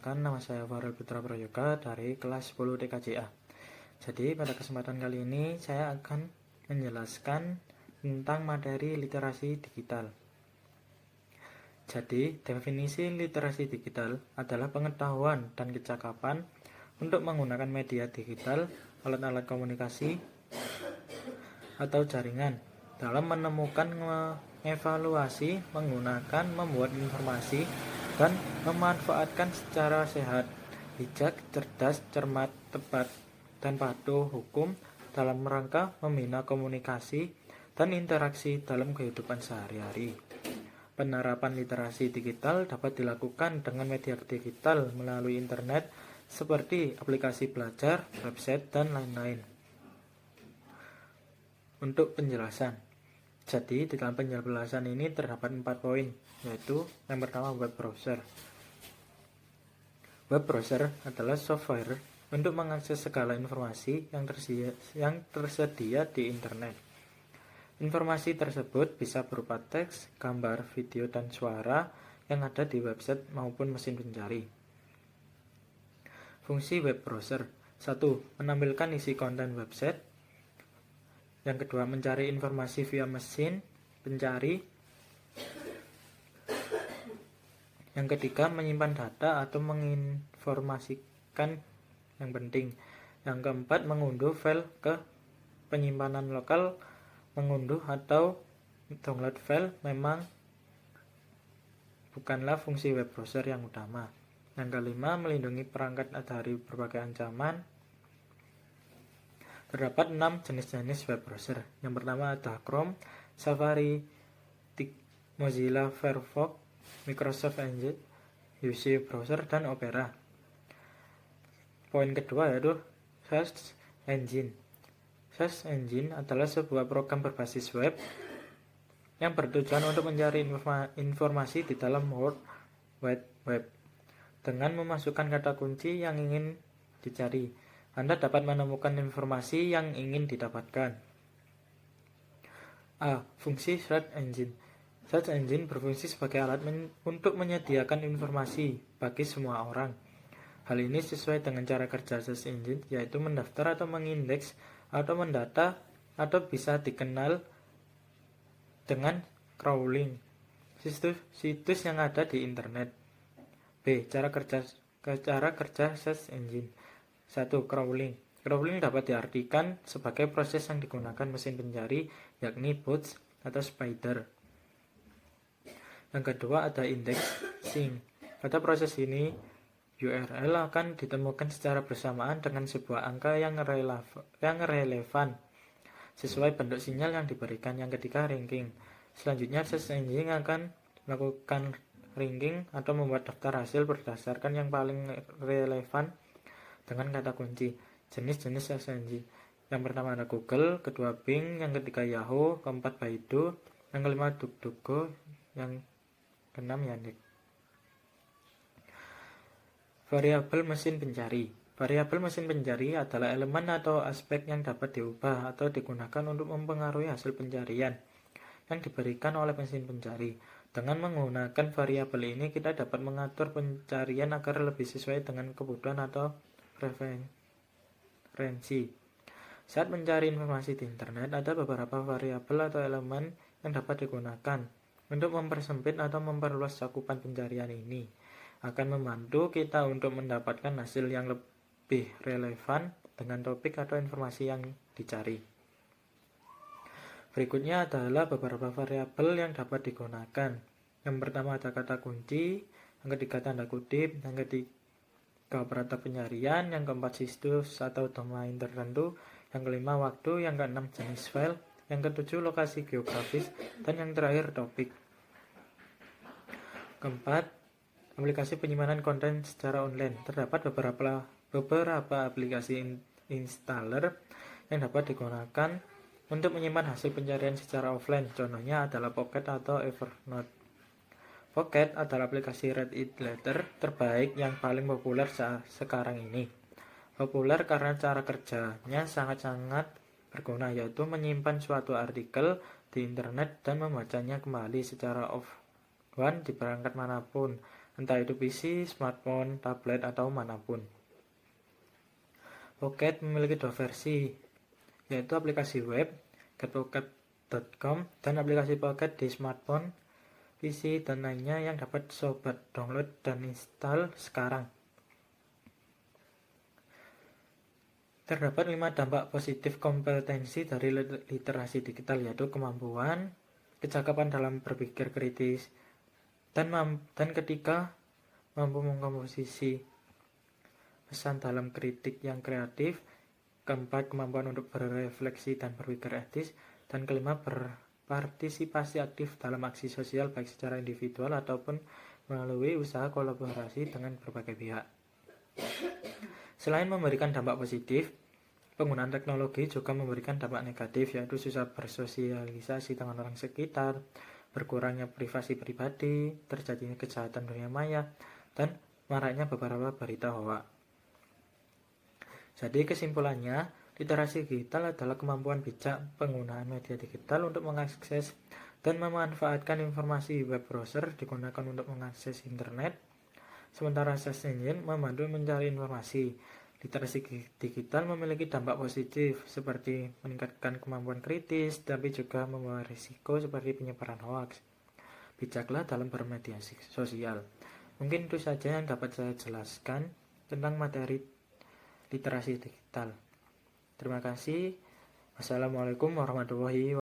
perkenalkan, nama saya Farel Putra Prayoga dari kelas 10 TKJA. Jadi pada kesempatan kali ini saya akan menjelaskan tentang materi literasi digital. Jadi definisi literasi digital adalah pengetahuan dan kecakapan untuk menggunakan media digital, alat-alat komunikasi, atau jaringan dalam menemukan, mengevaluasi, menggunakan, membuat informasi, dan memanfaatkan secara sehat, bijak, cerdas, cermat, tepat, dan patuh hukum dalam rangka membina komunikasi dan interaksi dalam kehidupan sehari-hari. Penerapan literasi digital dapat dilakukan dengan media digital melalui internet seperti aplikasi belajar, website, dan lain-lain. Untuk penjelasan, jadi di dalam penjelasan ini terdapat 4 poin, yaitu yang pertama web browser. Web browser adalah software untuk mengakses segala informasi yang tersedia di internet. Informasi tersebut bisa berupa teks, gambar, video, dan suara yang ada di website maupun mesin pencari. Fungsi web browser: 1. Menampilkan isi konten website. Yang kedua, mencari informasi via mesin pencari. Yang ketiga, menyimpan data atau menginformasikan yang penting. Yang keempat, mengunduh file ke penyimpanan lokal. Mengunduh atau download file memang bukanlah fungsi web browser yang utama. Yang kelima, melindungi perangkat dari berbagai ancaman. Terdapat 6 jenis-jenis web browser. Yang pertama ada Chrome, Safari, Mozilla Firefox, Microsoft Edge, UC Browser, dan Opera. Poin kedua yaitu Search Engine. Search Engine adalah sebuah program berbasis web yang bertujuan untuk mencari informasi di dalam World Wide Web. Dengan memasukkan kata kunci yang ingin dicari, Anda dapat menemukan informasi yang ingin didapatkan. A. Fungsi Search Engine. Search Engine berfungsi sebagai alat untuk menyediakan informasi bagi semua orang. Hal ini sesuai dengan cara kerja Search Engine, yaitu mendaftar atau mengindeks atau mendata, atau bisa dikenal dengan crawling, situs yang ada di internet. B. Cara kerja Search Engine. 1. Crawling. Crawling dapat diartikan sebagai proses yang digunakan mesin pencari, yakni bots atau spider. Yang kedua ada indexing. Pada proses ini, URL akan ditemukan secara bersamaan dengan sebuah angka yang relevan sesuai bentuk sinyal yang diberikan. Yang ketiga, ranking. Selanjutnya, search engine akan melakukan ranking atau membuat daftar hasil berdasarkan yang paling relevan dengan kata kunci. Jenis-jenis search engine: yang pertama ada Google, kedua Bing, yang ketiga Yahoo, keempat Baidu, yang kelima DuckDuckGo, yang keenam Yandex. Variabel mesin pencari. Variabel mesin pencari adalah elemen atau aspek yang dapat diubah atau digunakan untuk mempengaruhi hasil pencarian yang diberikan oleh mesin pencari. Dengan menggunakan variabel ini, kita dapat mengatur pencarian agar lebih sesuai dengan kebutuhan atau preferensi. Saat mencari informasi di internet, ada beberapa variabel atau elemen yang dapat digunakan untuk mempersempit atau memperluas cakupan pencarian ini. Akan membantu kita untuk mendapatkan hasil yang lebih relevan dengan topik atau informasi yang dicari. Berikutnya adalah beberapa variabel yang dapat digunakan. Yang pertama ada kata kunci, yang ketiga tanda kutip, yang ketiga operator pencarian, yang keempat situs atau domain tertentu, yang kelima waktu, yang keenam jenis file, yang ketujuh lokasi geografis, dan yang terakhir topik. Keempat, aplikasi penyimpanan konten secara online. Terdapat beberapa aplikasi installer yang dapat digunakan untuk menyimpan hasil pencarian secara offline. Contohnya adalah Pocket atau Evernote. Pocket adalah aplikasi read it letter terbaik yang paling populer sekarang ini. Populer karena cara kerjanya sangat-sangat berguna, yaitu menyimpan suatu artikel di internet dan membacanya kembali secara offline di perangkat manapun. entah itu PC, smartphone, tablet, atau manapun. Pocket memiliki dua versi, yaitu aplikasi web getpocket.com dan aplikasi Pocket di smartphone, PC, dan lainnya yang dapat sobat download dan install sekarang. Terdapat 5 dampak positif kompetensi dari literasi digital, yaitu kemampuan, kecakapan dalam berpikir kritis, dan ketika mampu mengkomposisi pesan dalam kritik yang kreatif. Keempat, kemampuan untuk berefleksi dan berpikir etis. Dan kelima, berpartisipasi aktif dalam aksi sosial baik secara individual ataupun melalui usaha kolaborasi dengan berbagai pihak. Selain memberikan dampak positif, penggunaan teknologi juga memberikan dampak negatif, yaitu susah bersosialisasi dengan orang sekitar, berkurangnya privasi pribadi, terjadinya kejahatan dunia maya, dan maraknya beberapa berita hoax. Jadi kesimpulannya, literasi digital adalah kemampuan bijak penggunaan media digital untuk mengakses dan memanfaatkan informasi. Web browser digunakan untuk mengakses internet, sementara search engine membantu mencari informasi. Literasi digital memiliki dampak positif seperti meningkatkan kemampuan kritis, tapi juga membawa risiko seperti penyebaran hoax. Bijaklah dalam bermedia sosial. Mungkin itu saja yang dapat saya jelaskan tentang materi literasi digital. Terima kasih. Wassalamualaikum warahmatullahi wabarakatuh.